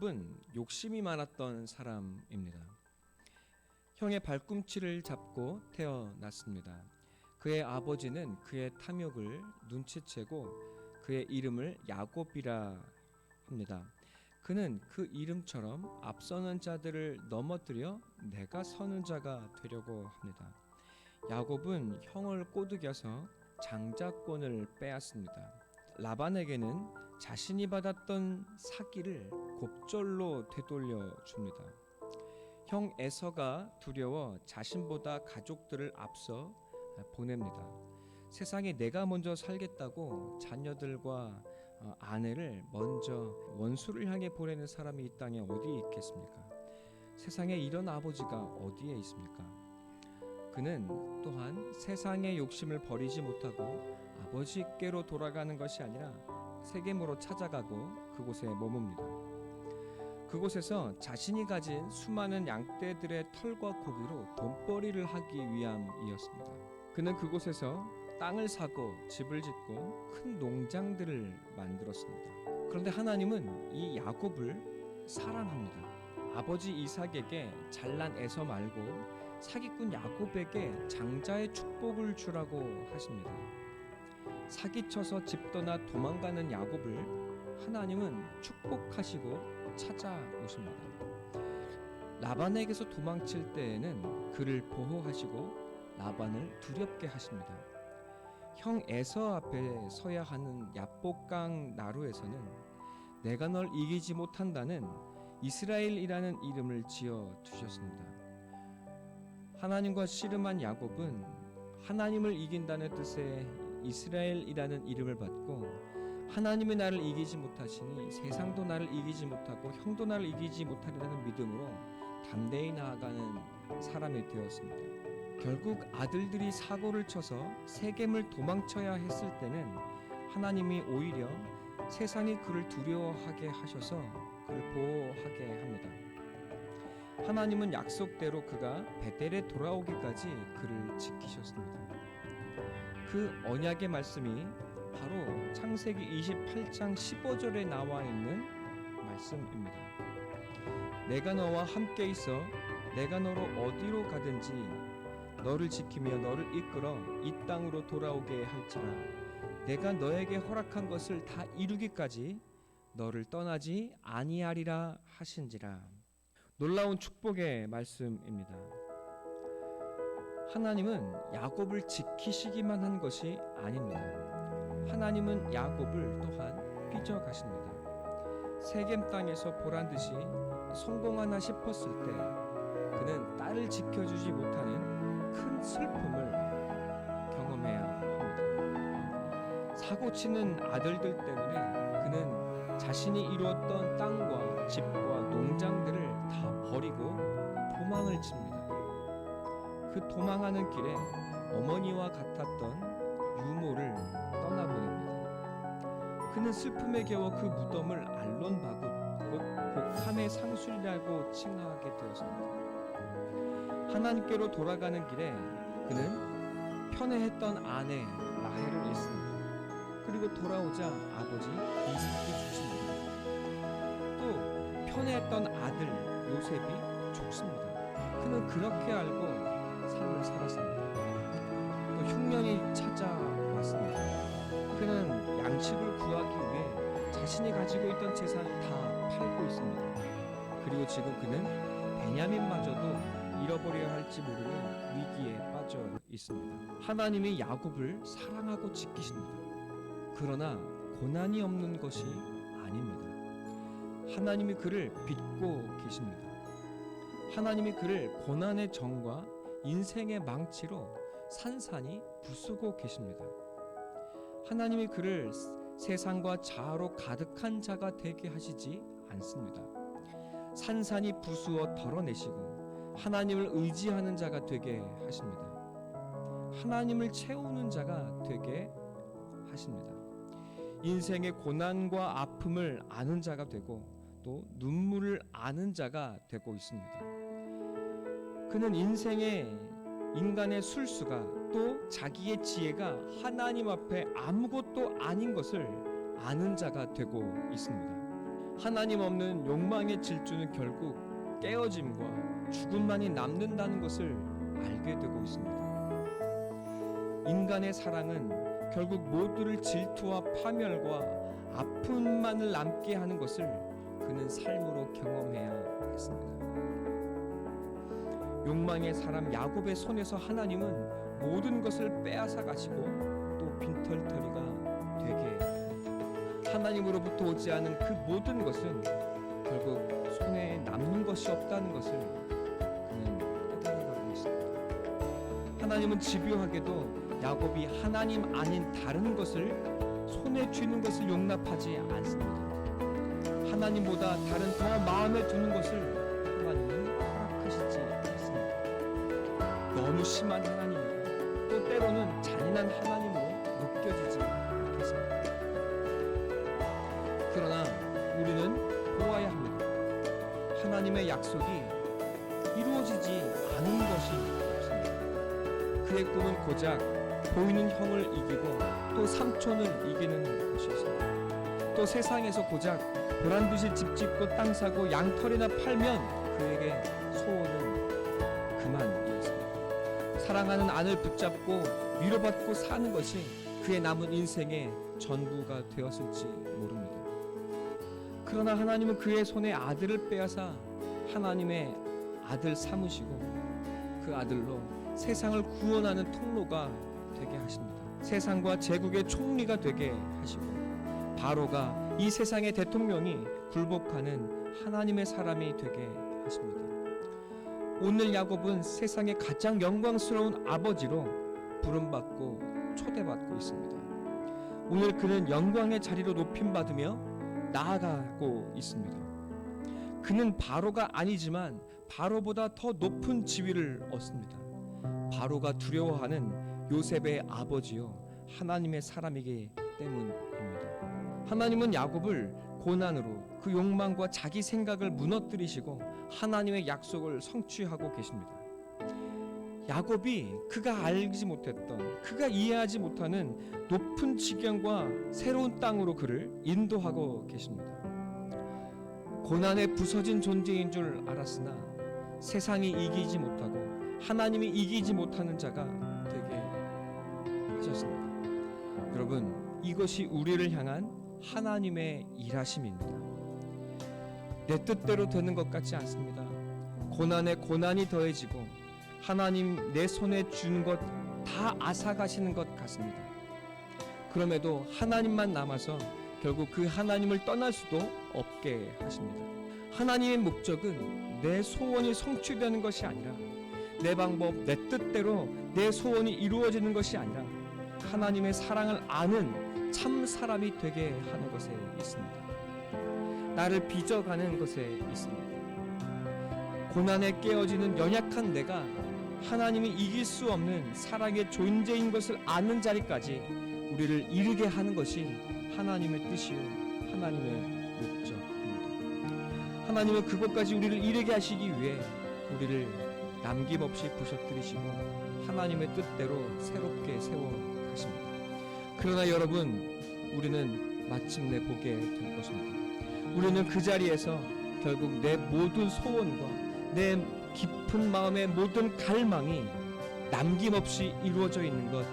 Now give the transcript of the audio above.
야곱은 욕심이 많았던 사람입니다. 형의 발꿈치를 잡고 태어났습니다. 그의 아버지는 그의 탐욕을 눈치채고 그의 이름을 야곱이라 합니다. 그는 그 이름처럼 앞서는 자들을 넘어뜨려 내가 서는 자가 되려고 합니다. 야곱은 형을 꼬드겨서 장자권을 빼앗습니다. 라반에게는 자신이 받았던 사기를 곱절로 되돌려 줍니다. 형 에서가 두려워 자신보다 가족들을 앞서 보냅니다. 세상에 내가 먼저 살겠다고 자녀들과 아내를 먼저 원수를 향해 보내는 사람이 이 땅에 어디 있겠습니까? 세상에 이런 아버지가 어디에 있습니까? 그는 또한 세상의 욕심을 버리지 못하고 아버지께로 돌아가는 것이 아니라 세겜으로 찾아가고 그곳에 머뭅니다. 그곳에서 자신이 가진 수많은 양떼들의 털과 고기로 돈벌이를 하기 위함이었습니다. 그는 그곳에서 땅을 사고 집을 짓고 큰 농장들을 만들었습니다. 그런데 하나님은 이 야곱을 사랑합니다. 아버지 이삭에게 잘난 에서 말고 사기꾼 야곱에게 장자의 축복을 주라고 하십니다. 사기쳐서 집 떠나 도망가는 야곱을 하나님은 축복하시고 찾아오십니다. 라반에게서 도망칠 때에는 그를 보호하시고 라반을 두렵게 하십니다. 형 에서 앞에 서야 하는 야복강 나루에서는 내가 널 이기지 못한다는 이스라엘이라는 이름을 지어 주셨습니다. 하나님과 씨름한 야곱은 하나님을 이긴다는 뜻의 이스라엘이라는 이름을 받고 하나님이 나를 이기지 못하시니 세상도 나를 이기지 못하고 형도 나를 이기지 못하리라는 믿음으로 담대히 나아가는 사람이 되었습니다. 결국 아들들이 사고를 쳐서 세겜을 도망쳐야 했을 때는 하나님이 오히려 세상이 그를 두려워하게 하셔서 그를 보호하게 합니다. 하나님은 약속대로 그가 베델에 돌아오기까지 그를 지키셨습니다. 그 언약의 말씀이 바로 창세기 28장 15절에 나와 있는 말씀입니다. 내가 너와 함께 있어 내가 너로 어디로 가든지 너를 지키며 너를 이끌어 이 땅으로 돌아오게 할지라 내가 너에게 허락한 것을 다 이루기까지 너를 떠나지 아니하리라 하신지라. 놀라운 축복의 말씀입니다. 하나님은 야곱을 지키시기만 한 것이 아닙니다. 하나님은 야곱을 또한 빚어가십니다. 세겜 땅에서 보란듯이 성공하나 싶었을 때 그는 딸을 지켜주지 못하는 큰 슬픔을 경험해야 합니다. 사고치는 아들들 때문에 그는 자신이 이루었던 땅과 집과 농장들을 다 버리고 도망을 칩니다. 그 도망하는 길에 어머니와 같았던 유모를 떠나보냅니다. 그는 슬픔에 겨워 그 무덤을 알론바굿 곧 곡함의 상술이라고 칭하게 되었습니다. 하나님께로 돌아가는 길에 그는 편애했던 아내 라헬을 잃습니다. 그리고 돌아오자 아버지 이삭이 죽습니다. 또 편애했던 아들 요셉이 죽습니다. 그는 그렇게 알고 삶을 살았습니다. 또 흉년이 찾아왔습니다. 그는 양식을 구하기 위해 자신이 가지고 있던 재산을 다 팔고 있습니다. 그리고 지금 그는 베냐민마저도 잃어버려야 할지 모르는 위기에 빠져 있습니다. 하나님이 야곱을 사랑하고 지키십니다. 그러나 고난이 없는 것이 아닙니다. 하나님이 그를 빚고 계십니다. 하나님이 그를 고난의 정과 인생의 망치로 산산이 부수고 계십니다. 하나님이 그를 세상과 자아로 가득한 자가 되게 하시지 않습니다. 산산이 부수어 덜어내시고 하나님을 의지하는 자가 되게 하십니다. 하나님을 채우는 자가 되게 하십니다. 인생의 고난과 아픔을 아는 자가 되고 또 눈물을 아는 자가 되고 있습니다. 그는 인간의 술수가 또 자기의 지혜가 하나님 앞에 아무것도 아닌 것을 아는 자가 되고 있습니다. 하나님 없는 욕망의 질주는 결국 깨어짐과 죽음만이 남는다는 것을 알게 되고 있습니다. 인간의 사랑은 결국 모두를 질투와 파멸과 아픔만을 남게 하는 것을 그는 삶으로 경험해야 했습니다. 욕망의 사람 야곱의 손에서 하나님은 모든 것을 빼앗아 가시고 또 빈털터리가 되게 하나님으로부터 오지 않은 그 모든 것은 결국 손에 남는 것이 없다는 것을 그는 깨달아가고 있습니다. 하나님은 집요하게도 야곱이 하나님 아닌 다른 것을 손에 쥐는 것을 용납하지 않습니다. 하나님보다 다른 더 마음에 드는 것을 하나님은 허락하시지 않습니다. 너무 심한 하나님이고 또 때로는 잔인한 하나님으로 느껴지지 않겠습니다. 그러나 우리는 보아야 합니다. 하나님의 약속이 이루어지지 않은 것이 없습니다. 그의 꿈은 고작 보이는 형을 이기고 또 삼촌을 이기는 것이었습니다. 또 세상에서 고작 보란듯이 집 짓고 땅 사고 양털이나 팔면 그에게 소원은 그만이었습니다. 사랑하는 아내를 붙잡고 위로받고 사는 것이 그의 남은 인생의 전부가 되었을지 모릅니다. 그러나 하나님은 그의 손에 아들을 빼앗아 하나님의 아들 삼으시고 그 아들로 세상을 구원하는 통로가 되게 하십니다. 세상과 제국의 총리가 되게 하시고 바로가 이 세상의 대통령이 굴복하는 하나님의 사람이 되게 하십니다. 오늘 야곱은 세상의 가장 영광스러운 아버지로 부름받고 초대받고 있습니다. 오늘 그는 영광의 자리로 높임받으며 나아가고 있습니다. 그는 바로가 아니지만 바로보다 더 높은 지위를 얻습니다. 바로가 두려워하는 요셉의 아버지요 하나님의 사람이기 때문입니다. 하나님은 야곱을 고난으로 그 욕망과 자기 생각을 무너뜨리시고 하나님의 약속을 성취하고 계십니다. 야곱이 그가 알지 못했던, 그가 이해하지 못하는 높은 지경과 새로운 땅으로 그를 인도하고 계십니다. 고난에 부서진 존재인 줄 알았으나 세상이 이기지 못하고 하나님이 이기지 못하는 자가 되게 하셨습니다. 여러분, 이것이 우리를 향한 하나님의 일하심입니다. 내 뜻대로 되는 것 같지 않습니다. 고난에 고난이 더해지고 하나님 내 손에 준 것 다 앗아가시는 것 같습니다. 그럼에도 하나님만 남아서 결국 그 하나님을 떠날 수도 없게 하십니다. 하나님의 목적은 내 소원이 성취되는 것이 아니라 내 방법, 내 뜻대로 내 소원이 이루어지는 것이 아니라 하나님의 사랑을 아는 참 사람이 되게 하는 것에 있습니다. 나를 빚어가는 것에 있습니다. 고난에 깨어지는 연약한 내가 하나님이 이길 수 없는 사랑의 존재인 것을 아는 자리까지 우리를 이르게 하는 것이 하나님의 뜻이요 하나님의 목적입니다. 하나님은 그곳까지 우리를 이르게 하시기 위해 우리를 남김없이 부셔뜨리시고 하나님의 뜻대로 새롭게 세워가십니다. 그러나 여러분, 우리는 마침내 보게 될 것입니다. 우리는 그 자리에서 결국 내 모든 소원과 내 깊은 마음의 모든 갈망이 남김없이 이루어져 있는 것